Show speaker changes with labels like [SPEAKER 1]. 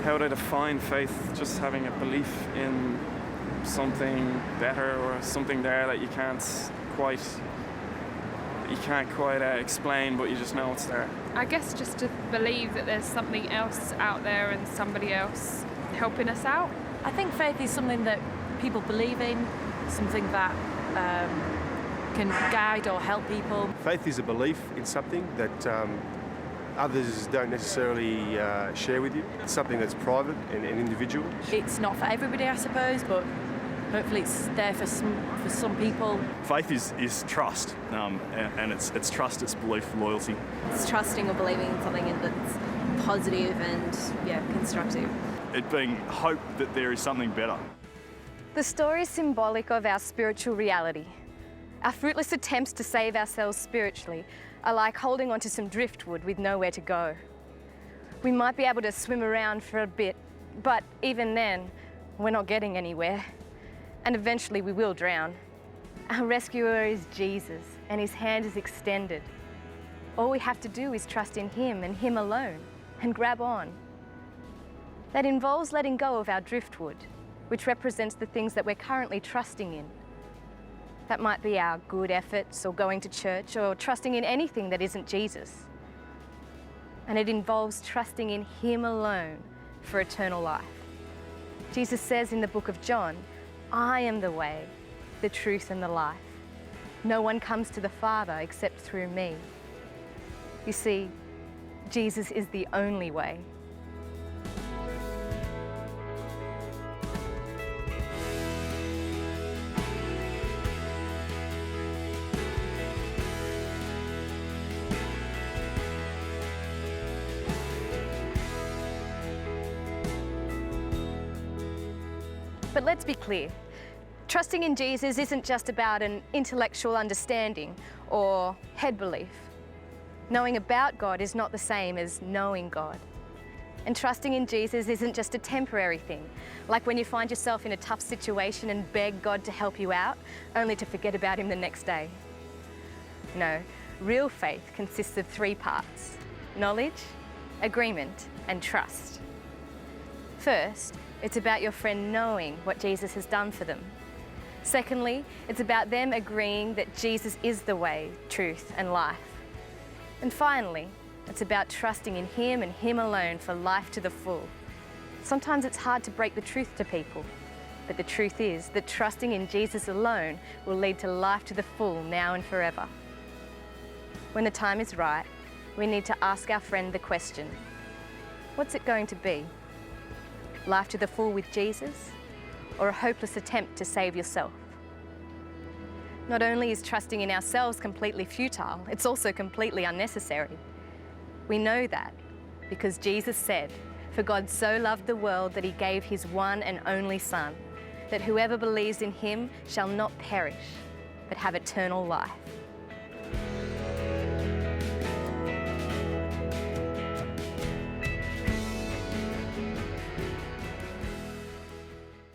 [SPEAKER 1] How would I define faith? Just having a belief in something better or something there that you can't quite explain, but you just know it's there.
[SPEAKER 2] I guess just to believe that there's something else out there and somebody else helping us out.
[SPEAKER 3] I think faith is something that people believe in, something that can guide or help people.
[SPEAKER 4] Faith is a belief in something that others don't necessarily share with you. It's something that's private and individual.
[SPEAKER 3] It's not for everybody, I suppose, but hopefully it's there for some people.
[SPEAKER 5] Faith is trust, and it's trust, it's belief, loyalty.
[SPEAKER 6] It's trusting or believing in something that's positive and constructive.
[SPEAKER 5] It being hope that there is something better.
[SPEAKER 7] The story is symbolic of our spiritual reality. Our fruitless attempts to save ourselves spiritually are like holding onto some driftwood with nowhere to go. We might be able to swim around for a bit, but even then, we're not getting anywhere. And eventually we will drown. Our rescuer is Jesus, and his hand is extended. All we have to do is trust in him and him alone, and grab on. That involves letting go of our driftwood, which represents the things that we're currently trusting in. That might be our good efforts, or going to church, or trusting in anything that isn't Jesus. And it involves trusting in him alone for eternal life. Jesus says in the book of John, "I am the way, the truth and the life. No one comes to the Father except through me." You see, Jesus is the only way. But let's be clear. Trusting in Jesus isn't just about an intellectual understanding or head belief. Knowing about God is not the same as knowing God. And trusting in Jesus isn't just a temporary thing, like when you find yourself in a tough situation and beg God to help you out, only to forget about him the next day. No, real faith consists of 3 parts: knowledge, agreement, and trust. First, it's about your friend knowing what Jesus has done for them. Secondly, it's about them agreeing that Jesus is the way, truth, and life. And finally, it's about trusting in him and him alone for life to the full. Sometimes it's hard to break the truth to people, but the truth is that trusting in Jesus alone will lead to life to the full now and forever. When the time is right, we need to ask our friend the question, what's it going to be? Life to the full with Jesus, or a hopeless attempt to save yourself? Not only is trusting in ourselves completely futile, it's also completely unnecessary. We know that because Jesus said, "For God so loved the world that he gave his one and only Son, that whoever believes in him shall not perish, but have eternal life."